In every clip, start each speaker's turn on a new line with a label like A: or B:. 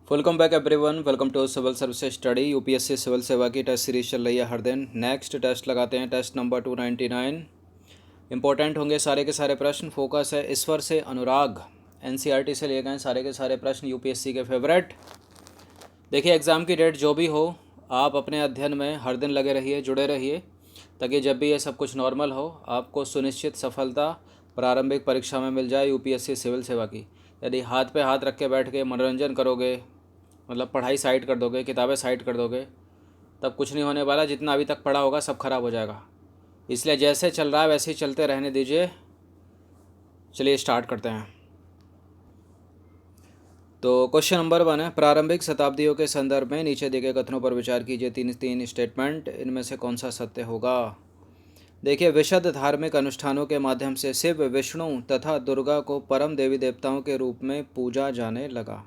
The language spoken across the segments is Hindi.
A: Welcome back everyone. Welcome to civil services study. UPSC civil सेवा की टेस्ट सीरीज चल रही है हर दिन। नेक्स्ट टेस्ट लगाते हैं, टेस्ट नंबर 299। इंपॉर्टेंट होंगे सारे के सारे प्रश्न। फोकस है ईश्वर से अनुराग। एनसीईआरटी से लिए गए सारे के सारे प्रश्न यूपीएससी के फेवरेट। देखिए, एग्ज़ाम की डेट जो भी हो, आप अपने अध्ययन में हर दिन लगे रहिए, जुड़े रहिए, ताकि जब भी ये सब कुछ नॉर्मल हो आपको सुनिश्चित सफलता प्रारंभिक परीक्षा में मिल जाए यूपीएससी सिविल सेवा की। यदि हाथ पे हाथ रख के बैठ के मनोरंजन करोगे, मतलब पढ़ाई साइड कर दोगे, किताबें साइड कर दोगे, तब कुछ नहीं होने वाला। जितना अभी तक पढ़ा होगा सब खराब हो जाएगा। इसलिए जैसे चल रहा है वैसे ही चलते रहने दीजिए। चलिए स्टार्ट करते हैं। तो क्वेश्चन नंबर 1 है, प्रारंभिक शताब्दियों के संदर्भ में नीचे दिए गए कथनों पर विचार कीजिए। तीन स्टेटमेंट, इनमें से कौन सा सत्य होगा। देखिए, विशद धार्मिक अनुष्ठानों के माध्यम से शिव, विष्णु तथा दुर्गा को परम देवी देवताओं के रूप में पूजा जाने लगा।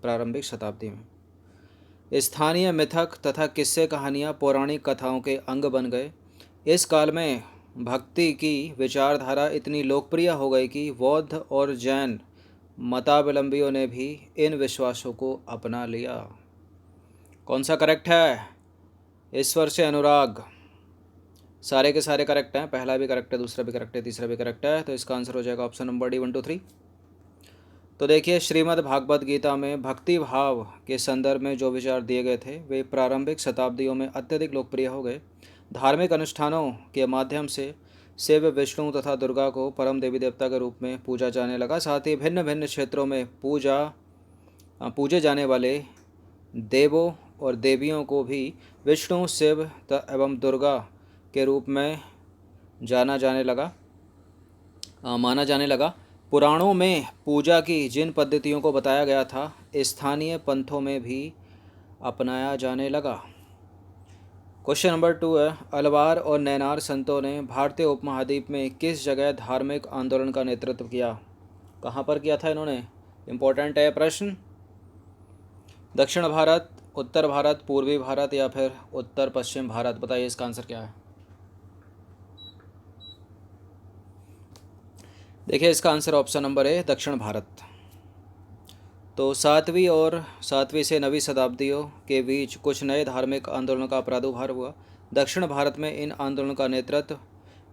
A: प्रारंभिक शताब्दी में स्थानीय मिथक तथा किस्से कहानियाँ पौराणिक कथाओं के अंग बन गए। इस काल में भक्ति की विचारधारा इतनी लोकप्रिय हो गई कि बौद्ध और जैन मतावलंबियों ने भी इन विश्वासों को अपना लिया। कौन सा करेक्ट है। ईश्वर से अनुराग। सारे के सारे करेक्ट हैं। पहला भी करेक्ट है, दूसरा भी करेक्ट है, तीसरा भी करेक्ट है। तो इसका आंसर हो जाएगा ऑप्शन नंबर डी 1 2 3। तो देखिए, श्रीमद् भागवत गीता में भक्ति भाव के संदर्भ में जो विचार दिए गए थे वे प्रारंभिक शताब्दियों में अत्यधिक लोकप्रिय हो गए। धार्मिक अनुष्ठानों के माध्यम से शिव, विष्णु तथा दुर्गा को परम देवी देवता के रूप में पूजा जाने लगा। साथ ही भिन्न भिन्न क्षेत्रों में पूजे जाने वाले देवों और देवियों को भी विष्णु, शिव एवं दुर्गा के रूप में माना जाने लगा। पुराणों में पूजा की जिन पद्धतियों को बताया गया था, स्थानीय पंथों में भी अपनाया जाने लगा। क्वेश्चन नंबर 2 है, अलवार और नैनार संतों ने भारतीय उपमहाद्वीप में किस जगह धार्मिक आंदोलन का नेतृत्व किया। कहाँ पर किया था इन्होंने। इम्पोर्टेंट है प्रश्न। दक्षिण भारत, उत्तर भारत, पूर्वी भारत या फिर उत्तर पश्चिम भारत। बताइए इसका आंसर क्या है। देखिए, इसका आंसर ऑप्शन नंबर ए दक्षिण भारत। तो 7वीं से 9वीं शताब्दियों के बीच कुछ नए धार्मिक आंदोलनों का प्रादुर्भाव हुआ। दक्षिण भारत में इन आंदोलनों का नेतृत्व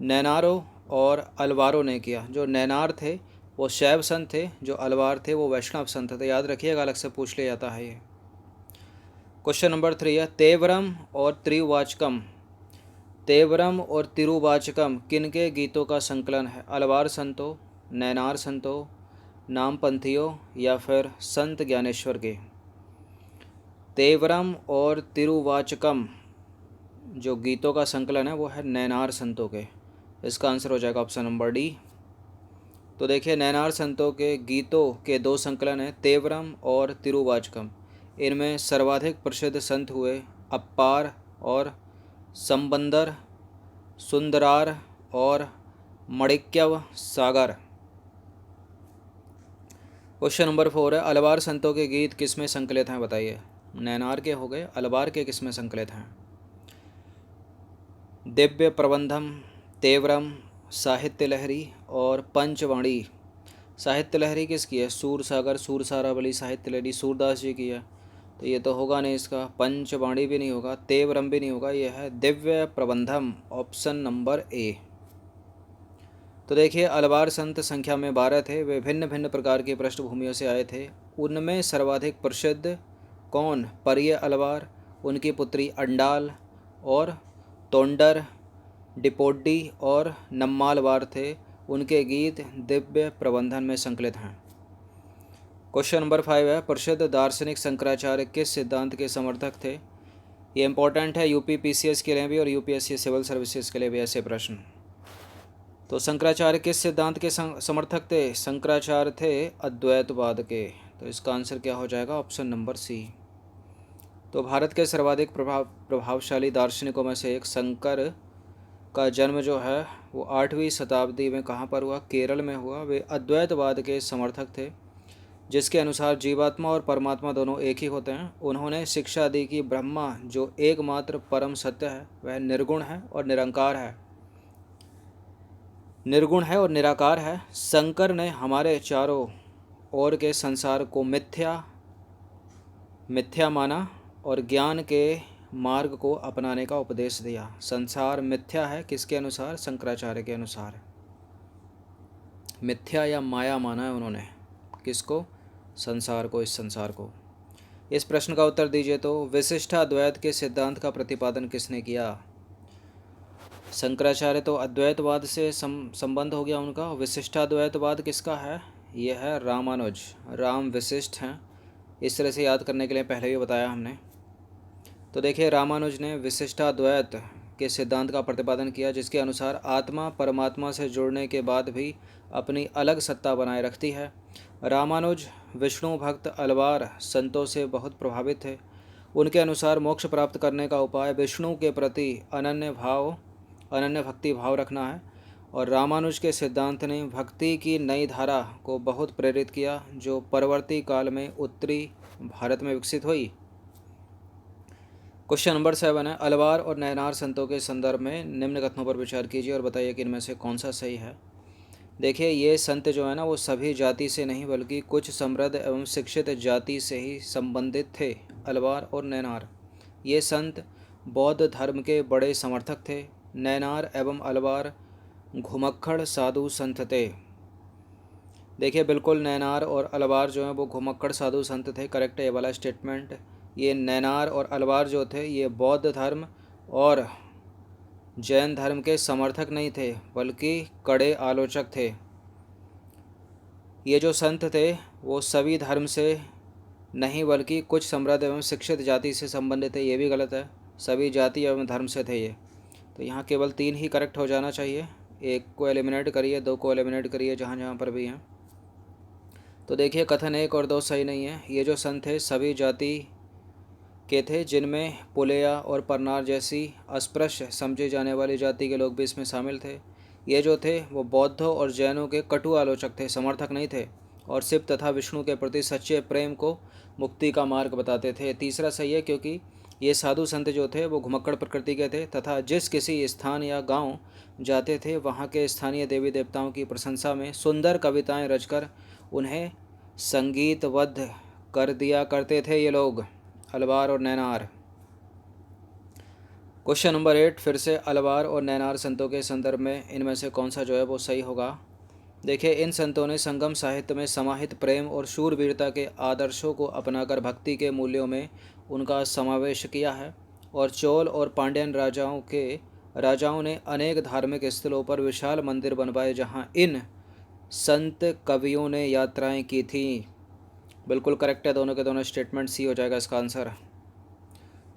A: नैनारों और अलवारों ने किया। जो नैनार थे वो शैव संत थे, जो अलवार थे वो वैष्णव संत थे। याद रखिएगा, अलग से पूछ लिया जाता है ये। क्वेश्चन नंबर 3 है, तेवरम और तिरुवाचकम किनके गीतों का संकलन है। अलवार संतों, नैनार संतों, नामपंथियों या फिर संत ज्ञानेश्वर के। तेवरम और तिरुवाचकम जो गीतों का संकलन है वो है नैनार संतों के। इसका आंसर हो जाएगा ऑप्शन नंबर डी। तो देखिए, नैनार संतों के गीतों के 2 संकलन हैं, तेवरम और तिरुवाचकम। इनमें सर्वाधिक प्रसिद्ध संत हुए अप्पार और संबंदर, सुंदरार और मणिक्यव सागर। क्वेश्चन नंबर 4 है, अलवार संतों के गीत किसमें संकलित हैं। बताइए। नैनार के हो गए, अलवार के किसमें संकलित हैं। दिव्य प्रबंधम, तेवरम, साहित्य लहरी और पंचवाणी। साहित्य लहरी किसकी है। सूरसागर वाली साहित्य लहरी सूरदास जी की है। तो ये तो होगा नहीं इसका। पंचवाणी भी नहीं होगा, तेवरम भी नहीं होगा, यह है Divya Prabandham, option number A. तो देखिए, अलवार संत संख्या में 12 थे। वे भिन्न भिन्न प्रकार की पृष्ठभूमियों से आए थे। उनमें सर्वाधिक प्रसिद्ध कौन। परिय अलवार, उनकी पुत्री अंडाल और तोंडर, डिपोड्डी और नम्मालवार थे। उनके गीत दिव्य प्रबंधन में संकलित हैं। क्वेश्चन नंबर 5 है, प्रसिद्ध दार्शनिक शंकराचार्य किस सिद्धांत के समर्थक थे। ये इंपॉर्टेंट है यूपी पीसीएस के लिए भी और यूपीएससी सिविल सर्विसेज के लिए भी ऐसे प्रश्न। तो शंकराचार्य किस सिद्धांत के समर्थक थे। शंकराचार्य थे अद्वैतवाद के। तो इसका आंसर क्या हो जाएगा, ऑप्शन नंबर सी। तो भारत के सर्वाधिक प्रभावशाली दार्शनिकों में से एक शंकर का जन्म जो है वो 8वीं शताब्दी में कहाँ पर हुआ। केरल में हुआ। वे अद्वैतवाद के समर्थक थे, जिसके अनुसार जीवात्मा और परमात्मा दोनों एक ही होते हैं। उन्होंने शिक्षा दी कि ब्रह्मा जो एकमात्र परम सत्य है वह निर्गुण है और निराकार है। शंकर ने हमारे चारों ओर के संसार को मिथ्या मिथ्या माना और ज्ञान के मार्ग को अपनाने का उपदेश दिया। संसार मिथ्या है किसके अनुसार? शंकराचार्य के अनुसार। मिथ्या या माया माना है उन्होंने, किसको? संसार को, इस संसार को। इस प्रश्न का उत्तर दीजिए तो विशिष्टाद्वैत के सिद्धांत का प्रतिपादन किसने किया? शंकराचार्य तो अद्वैतवाद से संबंध हो गया उनका। विशिष्टाद्वैतवाद किसका है? यह है रामानुज। राम विशिष्ट हैं, इस तरह से याद करने के लिए पहले भी बताया हमने। तो देखिए, रामानुज ने विशिष्टाद्वैत के सिद्धांत का प्रतिपादन किया, जिसके अनुसार आत्मा परमात्मा से जुड़ने के बाद भी अपनी अलग सत्ता बनाए रखती है। रामानुज विष्णु भक्त अलवार संतों से बहुत प्रभावित थे। उनके अनुसार मोक्ष प्राप्त करने का उपाय विष्णु के प्रति अनन्य भक्ति भाव रखना है। और रामानुज के सिद्धांत ने भक्ति की नई धारा को बहुत प्रेरित किया, जो परवर्ती काल में उत्तरी भारत में विकसित हुई। क्वेश्चन नंबर 7 है, अलवार और नैनार संतों के संदर्भ में निम्न कथनों पर विचार कीजिए और बताइए कि इनमें से कौन सा सही है। देखिए, ये संत जो है ना, वो सभी जाति से नहीं बल्कि कुछ समृद्ध एवं शिक्षित जाति से ही संबंधित थे। अलवार और नैनार, ये संत बौद्ध धर्म के बड़े समर्थक थे। नैनार एवं अलवार घुमक्खड़ साधु संत थे। देखिए, बिल्कुल नैनार और अलवार जो हैं वो घुमक्कड़ साधु संत थे, करेक्ट है ये वाला स्टेटमेंट। ये नैनार और अलवार जो थे ये बौद्ध धर्म और जैन धर्म के समर्थक नहीं थे बल्कि कड़े आलोचक थे। ये जो संत थे वो सभी धर्म से नहीं बल्कि कुछ समृद्ध एवं शिक्षित जाति से संबंधित थे, ये भी गलत है। सभी जाति एवं धर्म से थे ये। तो यहाँ केवल 3 ही करेक्ट हो जाना चाहिए। 1 को एलिमिनेट करिए, 2 को एलिमिनेट करिए, जहाँ जहाँ पर भी हैं। तो देखिए, कथन 1 और 2 सही नहीं है। ये जो संत थे सभी जाति के थे, जिनमें पुलेया और परनार जैसी अस्पृश्य समझे जाने वाली जाति के लोग भी इसमें शामिल थे। ये जो थे वो बौद्धों और जैनों के कटु आलोचक थे, समर्थक नहीं थे, और शिव तथा विष्णु के प्रति सच्चे प्रेम को मुक्ति का मार्ग बताते थे। तीसरा सही है, क्योंकि ये साधु संत जो थे वो घुमक्कड़ प्रकृति के थे तथा जिस किसी स्थान या गांव जाते थे वहाँ के स्थानीय देवी देवताओं की प्रशंसा में सुंदर कविताएं रचकर उन्हें संगीतबद्ध कर दिया करते थे ये लोग, अलवार और नैनार। क्वेश्चन नंबर 8, फिर से अलवार और नैनार संतों के संदर्भ में इनमें से कौन सा जो है वो सही होगा। देखिए, इन संतों ने संगम साहित्य में समाहित प्रेम और शूरवीरता के आदर्शों को अपनाकर भक्ति के मूल्यों में उनका समावेश किया है। और चोल और पांड्यन राजाओं ने अनेक धार्मिक स्थलों पर विशाल मंदिर बनवाए जहाँ इन संत कवियों ने यात्राएं की थीं। बिल्कुल करेक्ट है, दोनों के दोनों स्टेटमेंट सी हो जाएगा इसका आंसर।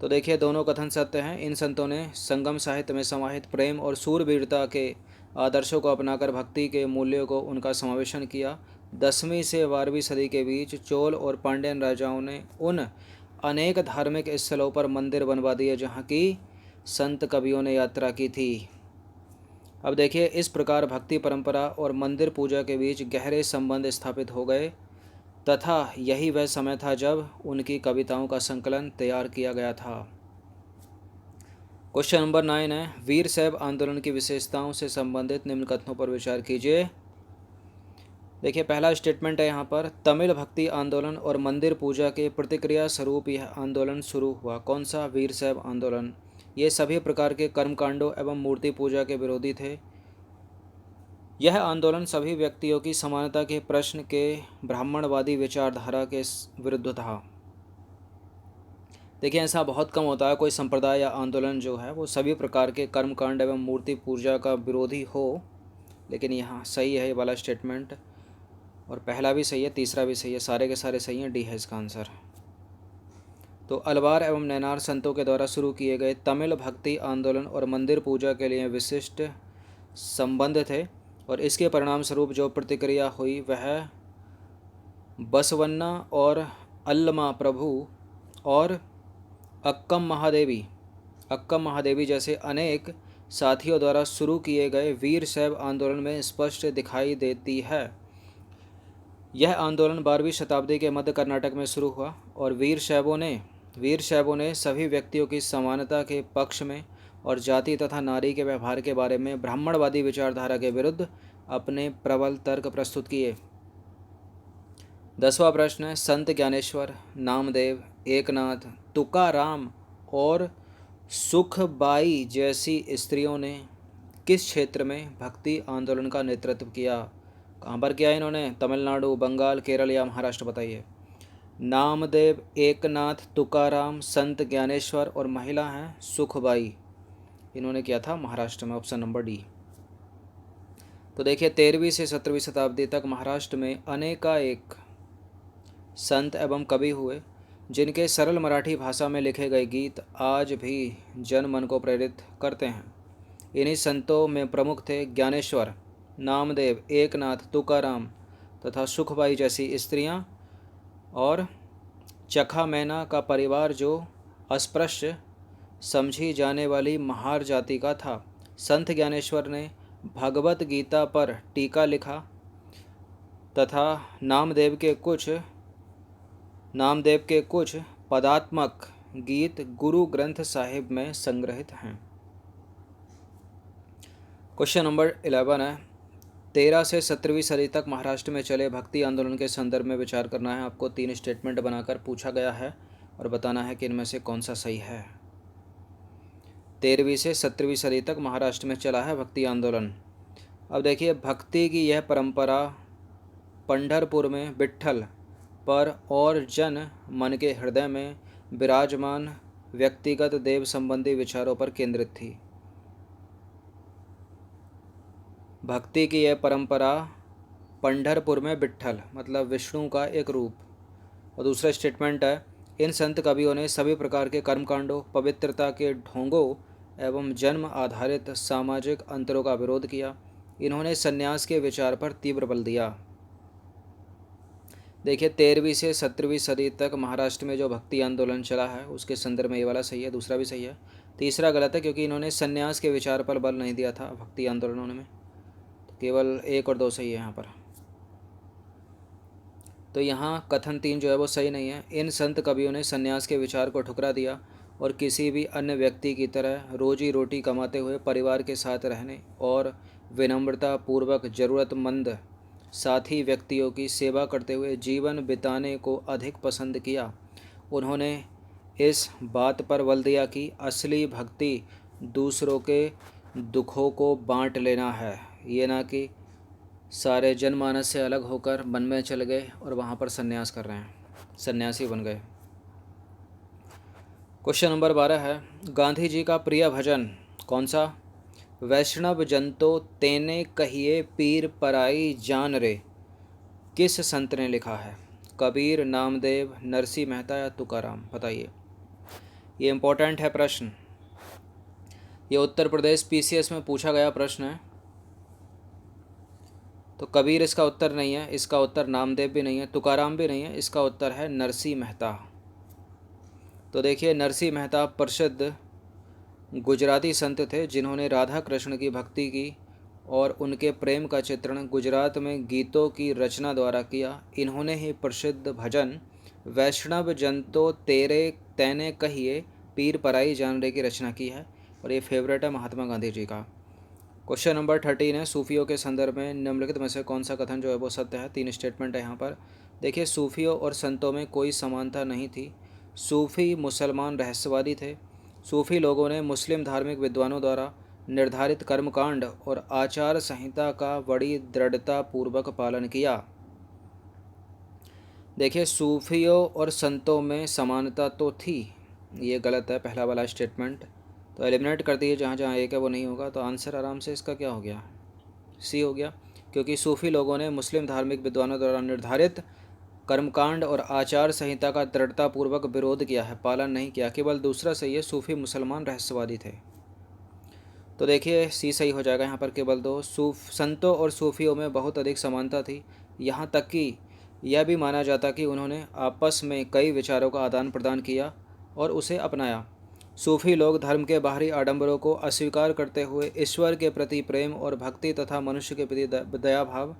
A: तो देखिए, दोनों कथन सत्य हैं। इन संतों ने संगम साहित्य में समाहित प्रेम और शूरवीरता के आदर्शों को अपनाकर भक्ति के मूल्यों को उनका समावेशन किया। 10वीं से 12वीं सदी के बीच चोल और पांड्यन राजाओं ने उन अनेक धार्मिक स्थलों पर मंदिर बनवा दिए जहाँ की संत कवियों ने यात्रा की थी। अब देखिए, इस प्रकार भक्ति परंपरा और मंदिर पूजा के बीच गहरे संबंध स्थापित हो गए तथा यही वह समय था जब उनकी कविताओं का संकलन तैयार किया गया था। क्वेश्चन नंबर 9 है, वीर शैव आंदोलन की विशेषताओं से संबंधित निम्न कथनों पर विचार कीजिए। देखिए, पहला स्टेटमेंट है यहाँ पर, तमिल भक्ति आंदोलन और मंदिर पूजा के प्रतिक्रिया स्वरूप यह आंदोलन शुरू हुआ। कौन सा? वीर शैव आंदोलन। ये सभी प्रकार के कर्मकांडों एवं मूर्ति पूजा के विरोधी थे। यह आंदोलन सभी व्यक्तियों की समानता के प्रश्न के ब्राह्मणवादी विचारधारा के विरुद्ध था। देखिए, ऐसा बहुत कम होता है कोई संप्रदाय या आंदोलन जो है वो सभी प्रकार के कर्मकांड एवं मूर्ति पूजा का विरोधी हो, लेकिन यहाँ सही है ये वाला स्टेटमेंट, और पहला भी सही है, तीसरा भी सही है, सारे के सारे सही हैं। डी है इसका आंसर। तो अलवार एवं नैनार संतों के द्वारा शुरू किए गए तमिल भक्ति आंदोलन और मंदिर पूजा के लिए विशिष्ट संबंध थे, और इसके परिणाम स्वरूप जो प्रतिक्रिया हुई वह बसवन्ना और अल्लमा प्रभु और अक्कम महादेवी जैसे अनेक साथियों द्वारा शुरू किए गए वीर शैव आंदोलन में स्पष्ट दिखाई देती है। यह आंदोलन 12वीं शताब्दी के मध्य कर्नाटक में शुरू हुआ और वीर शैवों ने सभी व्यक्तियों की समानता के पक्ष में और जाति तथा नारी के व्यवहार के बारे में ब्राह्मणवादी विचारधारा के विरुद्ध अपने प्रबल तर्क प्रस्तुत किए। 10वां प्रश्न है, संत ज्ञानेश्वर, नामदेव, एकनाथ, तुकाराम और सुखबाई जैसी स्त्रियों ने किस क्षेत्र में भक्ति आंदोलन का नेतृत्व किया? कहाँ पर किया इन्होंने? तमिलनाडु, बंगाल, केरल या महाराष्ट्र? बताइए। नामदेव, एकनाथ, तुकाराम, संत ज्ञानेश्वर और महिला हैं सुखबाई। इन्होंने किया था महाराष्ट्र में, ऑप्शन नंबर डी। तो देखिए 13वीं से 17वीं शताब्दी तक महाराष्ट्र में अनेकाएक संत एवं कवि हुए, जिनके सरल मराठी भाषा में लिखे गए गीत आज भी जन मन को प्रेरित करते हैं। इन्हीं संतों में प्रमुख थे ज्ञानेश्वर, नामदेव, एकनाथ, तुकाराम तथा सुखबाई जैसी स्त्रियां और चखा मैना का परिवार, जो अस्पृश्य समझी जाने वाली महार जाति का था। संत ज्ञानेश्वर ने भगवत गीता पर टीका लिखा तथा नामदेव के कुछ पदात्मक गीत गुरु ग्रंथ साहिब में संग्रहित हैं। क्वेश्चन नंबर 11 है, 13 से 17वीं सदी तक महाराष्ट्र में चले भक्ति आंदोलन के संदर्भ में विचार करना है। आपको 3 स्टेटमेंट बनाकर पूछा गया है और बताना है कि इनमें से कौन सा सही है। 13वीं से 17वीं सदी तक महाराष्ट्र में चला है भक्ति आंदोलन। अब देखिए, भक्ति की यह परंपरा पंढरपुर में विट्ठल पर और जन मन के हृदय में विराजमान व्यक्तिगत देव संबंधी विचारों पर केंद्रित थी। भक्ति की यह परंपरा पंढरपुर में विट्ठल मतलब विष्णु का एक रूप। और दूसरा स्टेटमेंट है, इन संत कवियों ने सभी प्रकार के कर्मकांडों, पवित्रता के ढोंगों एवं जन्म आधारित सामाजिक अंतरों का विरोध किया। इन्होंने संन्यास के विचार पर तीव्र बल दिया। देखिए 13वीं से 17वीं सदी तक महाराष्ट्र में जो भक्ति आंदोलन चला है उसके संदर्भ में ये वाला सही है, दूसरा भी सही है। तीसरा गलत है, क्योंकि इन्होंने संन्यास के विचार पर बल नहीं दिया था भक्ति आंदोलनों में। तो केवल 1 और 2 सही है यहाँ पर। तो यहाँ कथन 3 जो है वो सही नहीं है। इन संत कवियों ने संन्यास के विचार को ठुकरा दिया और किसी भी अन्य व्यक्ति की तरह रोजी रोटी कमाते हुए परिवार के साथ रहने और विनम्रता पूर्वक ज़रूरतमंद साथी व्यक्तियों की सेवा करते हुए जीवन बिताने को अधिक पसंद किया। उन्होंने इस बात पर बल दिया कि असली भक्ति दूसरों के दुखों को बांट लेना है, ये ना कि सारे जनमानस से अलग होकर वन में चल गए और वहाँ पर संन्यास कर रहे हैं, सन्यासी बन गए। क्वेश्चन नंबर 12 है, गांधी जी का प्रिय भजन कौन सा? वैष्णव जन तो तेने कहिए पीर पराई जान रे, किस संत ने लिखा है? कबीर, नामदेव, नरसिंह मेहता या तुकाराम? बताइए। ये इम्पोर्टेंट है प्रश्न, ये उत्तर प्रदेश पीसीएस में पूछा गया प्रश्न है। तो कबीर इसका उत्तर नहीं है, इसका उत्तर नामदेव भी नहीं है, तुकाराम भी नहीं है, इसका उत्तर है नरसिंह मेहता। तो देखिए नरसिंह मेहता प्रसिद्ध गुजराती संत थे, जिन्होंने राधा कृष्ण की भक्ति की और उनके प्रेम का चित्रण गुजरात में गीतों की रचना द्वारा किया। इन्होंने ही प्रसिद्ध भजन वैष्णव जन तो तेने कहिए पीर पराई जान रे की रचना की है और ये फेवरेट है महात्मा गांधी जी का। क्वेश्चन नंबर 13 है, सूफियों के संदर्भ में निम्नलिखित में से कौन सा कथन जो है वो सत्य है? 3 स्टेटमेंट है यहाँ पर। देखिए सूफियों और संतों में कोई समानता नहीं थी। सूफी मुसलमान रहस्यवादी थे। सूफी लोगों ने मुस्लिम धार्मिक विद्वानों द्वारा निर्धारित कर्मकांड और आचार संहिता का बड़ी दृढ़ता पूर्वक पालन किया। देखिए सूफियों और संतों में समानता तो थी, ये गलत है पहला वाला स्टेटमेंट। तो एलिमिनेट कर दिए, जहाँ जहाँ एक है वो नहीं होगा। तो आंसर आराम से इसका क्या हो गया? सी हो गया, क्योंकि सूफी लोगों ने मुस्लिम धार्मिक विद्वानों द्वारा निर्धारित कर्मकांड और आचार संहिता का दृढ़तापूर्वक विरोध किया है, पालन नहीं किया। केवल दूसरा सही है, सूफी मुसलमान रहस्यवादी थे। तो देखिए सी सही हो जाएगा यहाँ पर, केवल 2। संतों और सूफियों में बहुत अधिक समानता थी, यहाँ तक कि यह भी माना जाता कि उन्होंने आपस में कई विचारों का आदान प्रदान किया और उसे अपनाया। सूफी लोग धर्म के बाहरी आडंबरों को अस्वीकार करते हुए ईश्वर के प्रति प्रेम और भक्ति तथा मनुष्य के प्रति दया भाव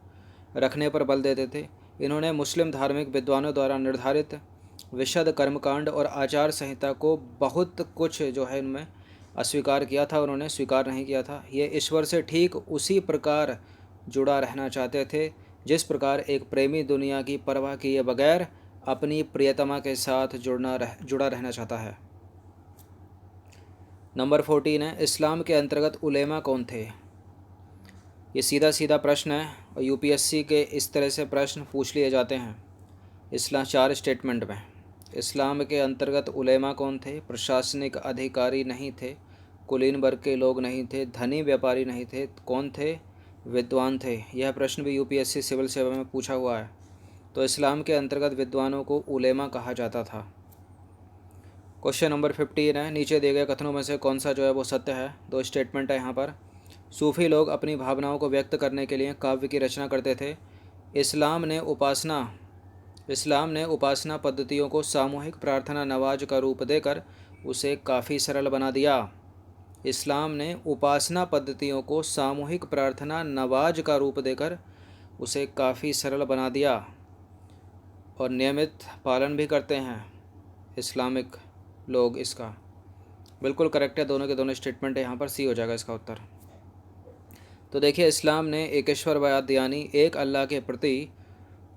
A: रखने पर बल देते थे। इन्होंने मुस्लिम धार्मिक विद्वानों द्वारा निर्धारित विशद कर्मकांड और आचार संहिता को बहुत कुछ जो है इनमें अस्वीकार किया था, उन्होंने स्वीकार नहीं किया था। ये ईश्वर से ठीक उसी प्रकार जुड़ा रहना चाहते थे जिस प्रकार एक प्रेमी दुनिया की परवाह किए बगैर अपनी प्रियतमा के साथ जुड़ा रहना चाहता है। नंबर 14 है, इस्लाम के अंतर्गत उलेमा कौन थे? ये सीधा सीधा प्रश्न है और यूपीएससी के इस तरह से प्रश्न पूछ लिए जाते हैं इस्लाम 4 स्टेटमेंट में। इस्लाम के अंतर्गत उलेमा कौन थे? प्रशासनिक अधिकारी नहीं थे, कुलीन वर्ग के लोग नहीं थे, धनी व्यापारी नहीं थे, कौन थे? विद्वान थे। यह प्रश्न भी यूपीएससी सिविल सेवा में पूछा हुआ है। तो इस्लाम के अंतर्गत विद्वानों को उलेमा कहा जाता था। क्वेश्चन नंबर 15 है, नीचे दिए गए कथनों में से कौन सा जो है वो सत्य है? 2 स्टेटमेंट है यहाँ पर। सूफ़ी लोग अपनी भावनाओं को व्यक्त करने के लिए काव्य की रचना करते थे। इस्लाम ने उपासना पद्धतियों को सामूहिक प्रार्थना नवाज का रूप देकर उसे काफ़ी सरल बना दिया। इस्लाम ने उपासना पद्धतियों को सामूहिक प्रार्थना नवाज का रूप देकर उसे काफ़ी सरल बना दिया और नियमित पालन भी करते हैं इस्लामिक लोग इसका। बिल्कुल करेक्ट है, दोनों के दोनों स्टेटमेंट है, यहाँ पर सी हो जाएगा इसका उत्तर। तो देखिए, इस्लाम ने एकेश्वरवाद यानी एक अल्लाह के प्रति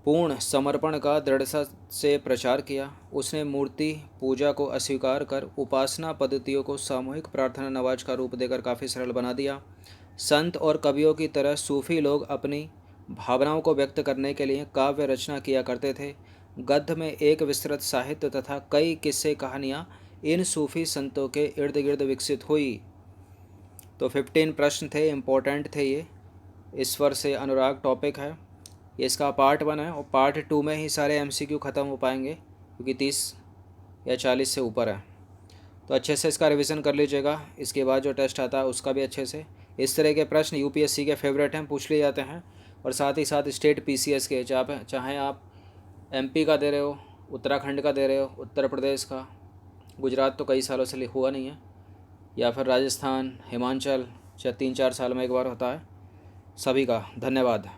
A: पूर्ण समर्पण का दृढ़ता से प्रचार किया। उसने मूर्ति पूजा को अस्वीकार कर उपासना पद्धतियों को सामूहिक प्रार्थना नवाज का रूप देकर काफ़ी सरल बना दिया। संत और कवियों की तरह सूफ़ी लोग अपनी भावनाओं को व्यक्त करने के लिए काव्य रचना किया करते थे। गद्य में एक विस्तृत साहित्य तथा कई किस्से कहानियाँ इन सूफ़ी संतों के इर्द गिर्द विकसित हुई। तो 15 प्रश्न थे, इम्पोर्टेंट थे ये। ईश्वर से अनुराग टॉपिक है, ये इसका पार्ट 1 है और पार्ट 2 में ही सारे एमसीक्यू ख़त्म हो पाएंगे क्योंकि 30 या 40 से ऊपर है। तो अच्छे से इसका रिवीजन कर लीजिएगा। इसके बाद जो टेस्ट आता है उसका भी अच्छे से। इस तरह के प्रश्न यूपीएससी के फेवरेट हैं, पूछ लिए जाते हैं। और साथ ही साथ स्टेट पीसीएस के, चाहे आप एमपी का दे रहे हो, उत्तराखंड का दे रहे हो, उत्तर प्रदेश का, गुजरात तो कई सालों से हुआ नहीं है, या फिर राजस्थान, हिमाचल, या 3-4 साल में एक बार होता है। सभी का धन्यवाद।